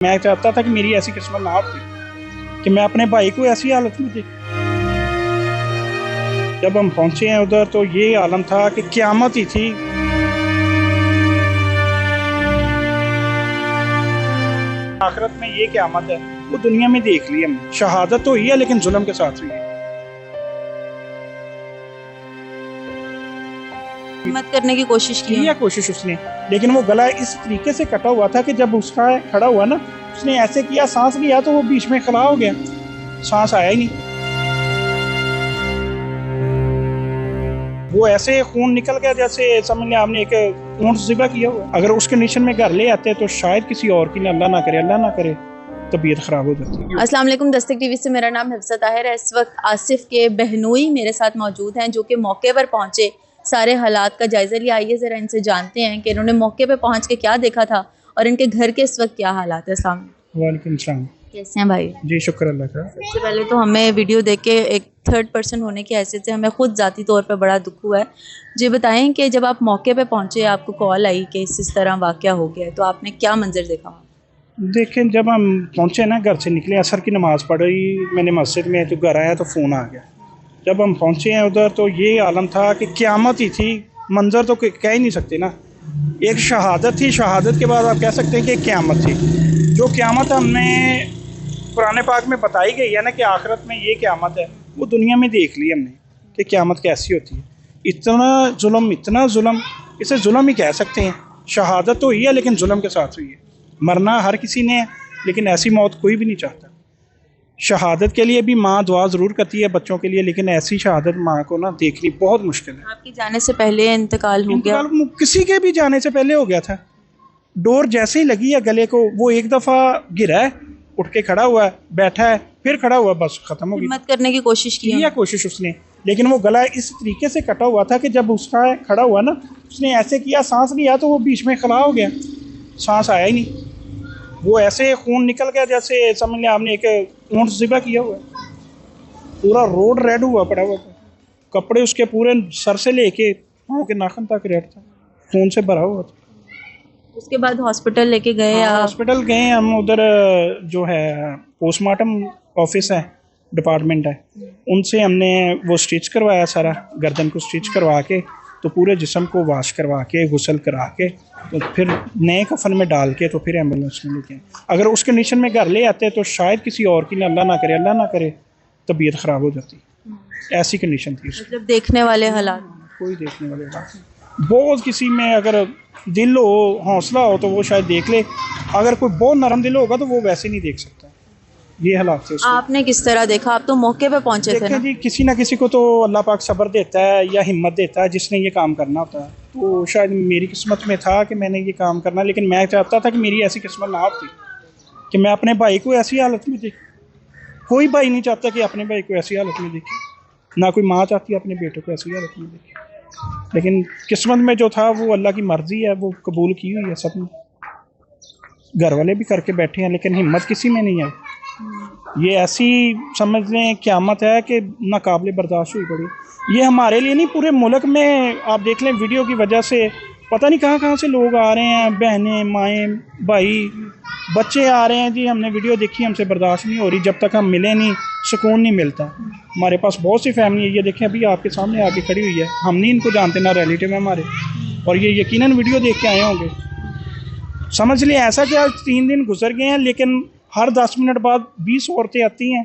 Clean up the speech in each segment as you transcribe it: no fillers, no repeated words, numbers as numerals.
मैं चाहता था कि मेरी ऐसी किस्मत ना होती कि मैं अपने भाई को ऐसी हालत में देख। जब हम पहुंचे हैं उधर तो ये आलम था कि क़यामत ही थी। आखिरत में ये क़यामत है वो दुनिया में देख ली हमने। शहादत तो हुई है लेकिन जुल्म के साथ हुई है। हिम्मत करने की कोशिश की है। कोशिश उसने, लेकिन वो गला इस तरीके से कटा हुआ था कि जब उसका खड़ा हुआ ना, उसने ऐसे किया, सांस लिया तो वो बीच में खड़ा हो गया, सांस आया ही नहीं। वो ऐसे खून निकल गया जैसे समझ लें आपने एक ऊंट ज़िबा किया हुआ। अगर उस कंडीशन में घर ले आते तो शायद किसी और की अल्लाह ना करे तबीयत ख़राब हो जाती। अस्सलाम वालेकुम, दस्तक टीवी से मेरा नाम हिफ्सा ताहिर है। इस वक्त आसिफ के बहनोई मेरे साथ मौजूद हैं जो कि मौके पर पहुंचे, सारे हालात का जायज़ा लिया। आइए ज़रा इनसे जानते हैं कि इन्होंने मौके पर पहुंच के क्या देखा था और इनके घर के इस वक्त क्या हालात है। अस्सलाम वालेकुम सलाम। कैसे हैं भाई? जी शुक्र अल्लाह का। सबसे पहले तो हमें वीडियो देख के एक थर्ड पर्सन होने की हैसियत से हमें खुद ज़ाती तौर पर बड़ा दुख हुआ है। जी बताएं कि जब आप मौके पे पहुंचे, आपको कॉल आई कि इस तरह वाक़या हो गया है, तो आपने क्या मंजर देखा? देखें, जब हम पहुंचे ना, घर से निकले, असर की नमाज़ पढ़ी मैंने मस्जिद में, तो घर आया तो फ़ोन आ गया। जब हम पहुंचे हैं उधर तो ये आलम था कि क़यामत ही थी। मंजर तो कह ही नहीं सकते ना। एक शहादत थी, शहादत के बाद आप कह सकते हैं कि क़यामत थी। जो क़यामत हमने कुरान पाक में बताई गई है ना कि आखिरत में ये क़यामत है, वो दुनिया में देख ली हमने कि क़यामत कैसी होती है। इतना जुल्म, इसे जुल्म ही कह सकते हैं। शहादत तो हुई है लेकिन जुल्म के साथ हुई है। मरना हर किसी ने है लेकिन ऐसी मौत कोई भी नहीं चाहता। शहादत के लिए भी माँ दुआ ज़रूर करती है बच्चों के लिए, लेकिन ऐसी शहादत माँ को ना देखनी बहुत मुश्किल है। आपके जाने से पहले इंतकाल हो गया? किसी के भी जाने से पहले हो गया था। डोर जैसे ही लगी है गले को, वो एक दफ़ा गिरा है, उठ के खड़ा हुआ है, बैठा है, फिर खड़ा हुआ, बस ख़त्म हो गई। हिम्मत करने की कोशिश की है कोशिश उसने, लेकिन वो गला इस तरीके से कटा हुआ था कि जब उसका खड़ा हुआ ना, उसने ऐसे किया, सांस लिया तो वो बीच में खड़ा हो गया, सांस आया ही नहीं। वो ऐसे खून निकल गया जैसे समझ लें आपने एक ऊंट ज़िबा किया हुआ है। पूरा रोड रेड हुआ पड़ा हुआ था, कपड़े उसके पूरे सर से लेके पाँव के नाखून तक रेड था, खून से भरा हुआ था। उसके बाद हॉस्पिटल लेके गए? हॉस्पिटल गए हम। उधर जो है पोस्टमार्टम ऑफिस है, डिपार्टमेंट है, उनसे हमने वो स्टिच करवाया, सारा गर्दन को स्टिच करवा के, तो पूरे जिस्म को वॉश करवा के, गुसल करा के, तो फिर नए कफन में डाल के, तो फिर एम्बुलेंस में लेके। अगर उस कंडीशन में घर ले आते तो शायद किसी और की अल्लाह ना करे तबीयत ख़राब हो जाती। ऐसी कंडीशन थी। मतलब देखने वाले हालात? कोई देखने वाले हालात बहुत, किसी में अगर दिल हो, हौसला हो तो वो शायद देख ले। अगर कोई बहुत नरम दिल होगा तो वो वैसे नहीं देख सकता। ये हालात थे। आपने किस तरह देखा? आप तो मौके पे पहुंचे थे ना? जी, किसी ना किसी को तो अल्लाह पाक सब्र देता है या हिम्मत देता है जिसने ये काम करना होता है। तो शायद मेरी किस्मत में था कि मैंने ये काम करना, लेकिन मैं चाहता था कि मेरी ऐसी किस्मत ना होती कि मैं अपने भाई को ऐसी हालत में देख। कोई भाई नहीं चाहता कि अपने भाई को ऐसी हालत में देखे, ना कोई माँ चाहती है अपने बेटे को ऐसी हालत में देखे। लेकिन किस्मत में जो था वो अल्लाह की मर्ज़ी है, वो कबूल की हुई है सब ने। घर वाले भी करके बैठे हैं लेकिन हिम्मत किसी में नहीं है। ये ऐसी समझ लें क़यामत है कि नाकाबिले बर्दाश्त हुई पड़ी। ये हमारे लिए नहीं, पूरे मुल्क में आप देख लें, वीडियो की वजह से पता नहीं कहाँ से लोग आ रहे हैं, बहनें, माएँ, भाई, बच्चे आ रहे हैं। जी हमने वीडियो देखी, हमसे बर्दाश्त नहीं हो रही। जब तक हम मिले नहीं, सुकून नहीं मिलता। हमारे पास बहुत सी फैमिली है, ये देखें अभी आपके सामने आके खड़ी हुई है, हम नहीं इनको जानते, ना रिलेटिव है हमारे, और ये यकीनन वीडियो देख के आए होंगे। समझ लिए ऐसा कि आज 3 दिन गुजर गए हैं, लेकिन हर 10 मिनट बाद 20 औरतें आती हैं,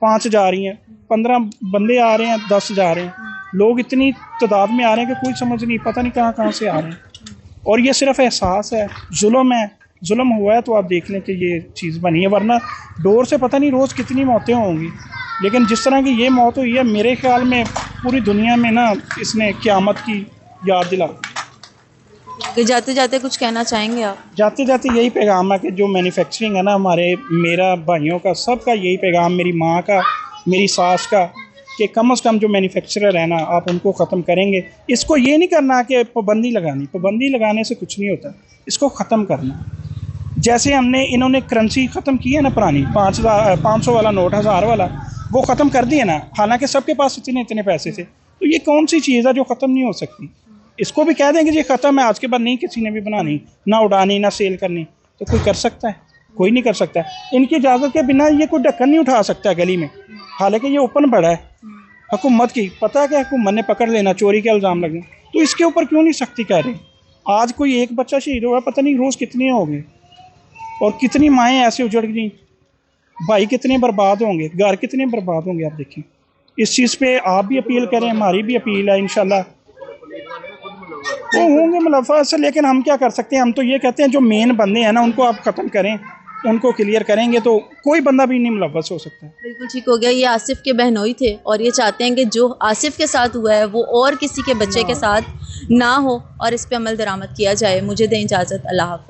5 जा रही हैं, 15 बंदे आ रहे हैं, 10 जा रहे हैं। लोग इतनी तादाद में आ रहे हैं कि कोई समझ नहीं, पता नहीं कहाँ से आ रहे हैं। और ये सिर्फ एहसास है, जुल्म है, जुल्म हुआ है तो आप देख लें कि ये चीज़ बनी है। वरना डोर से पता नहीं रोज़ कितनी मौतें होंगी, लेकिन जिस तरह की ये मौत हुई है, मेरे ख्याल में पूरी दुनिया में ना इसने क़यामत की याद दिला। जाते जाते कुछ कहना चाहेंगे आप? जाते जाते यही पैगाम है कि जो मैन्युफैक्चरिंग है ना, मेरा भाइयों का, सबका यही पैगाम, मेरी माँ का, मेरी सास का, कि कम से कम जो मैन्युफैक्चरर है ना, आप उनको ख़त्म करेंगे। इसको ये नहीं करना कि पाबंदी लगाने से कुछ नहीं होता, इसको ख़त्म करना। जैसे इन्होंने करेंसी ख़त्म की है ना, पुरानी 500 वाला नोट, 1000 वाला, वो ख़त्म कर दिया ना, हालांकि सबके पास इतने पैसे थे। तो ये कौन सी चीज़ है जो ख़त्म नहीं हो सकती? इसको भी कह देंगे जी ख़त्म है, आज के बाद नहीं किसी ने भी बनानी, ना उड़ानी, ना सेल करनी, तो कोई कर सकता है? कोई नहीं कर सकता। इनकी इजाज़त के बिना ये कोई ढक्कन नहीं उठा सकता गली में, हालांकि ये ओपन पड़ा है। हुकूमत की पता है कि हुकूमत ने पकड़ लेना, चोरी के इल्ज़ाम लगे, तो इसके ऊपर क्यों नहीं सख्ती कर रहे? आज कोई एक बच्चा शहीद हुआ, पता नहीं रोज़ कितने हो गए, और कितनी माएँ ऐसे उजड़ गई, भाई कितने बर्बाद होंगे, घर कितने बर्बाद होंगे। आप देखें, इस चीज़ पे आप भी अपील करें, हमारी भी अपील है। इंशाल्लाह वो होंगे मुलव्वस से, लेकिन हम क्या कर सकते हैं? हम तो ये कहते हैं जो मेन बंदे हैं ना उनको आप ख़त्म करें, उनको क्लियर करेंगे तो कोई बंदा भी नहीं मुलव्वस हो सकता है। बिल्कुल ठीक हो गया। ये आसिफ के बहनोई थे और ये चाहते हैं कि जो आसिफ के साथ हुआ है वो और किसी के बच्चे के साथ ना हो और इस पे अमल दरामद किया जाए। मुझे दें इजाज़त। अल्लाह हाफ़िज़।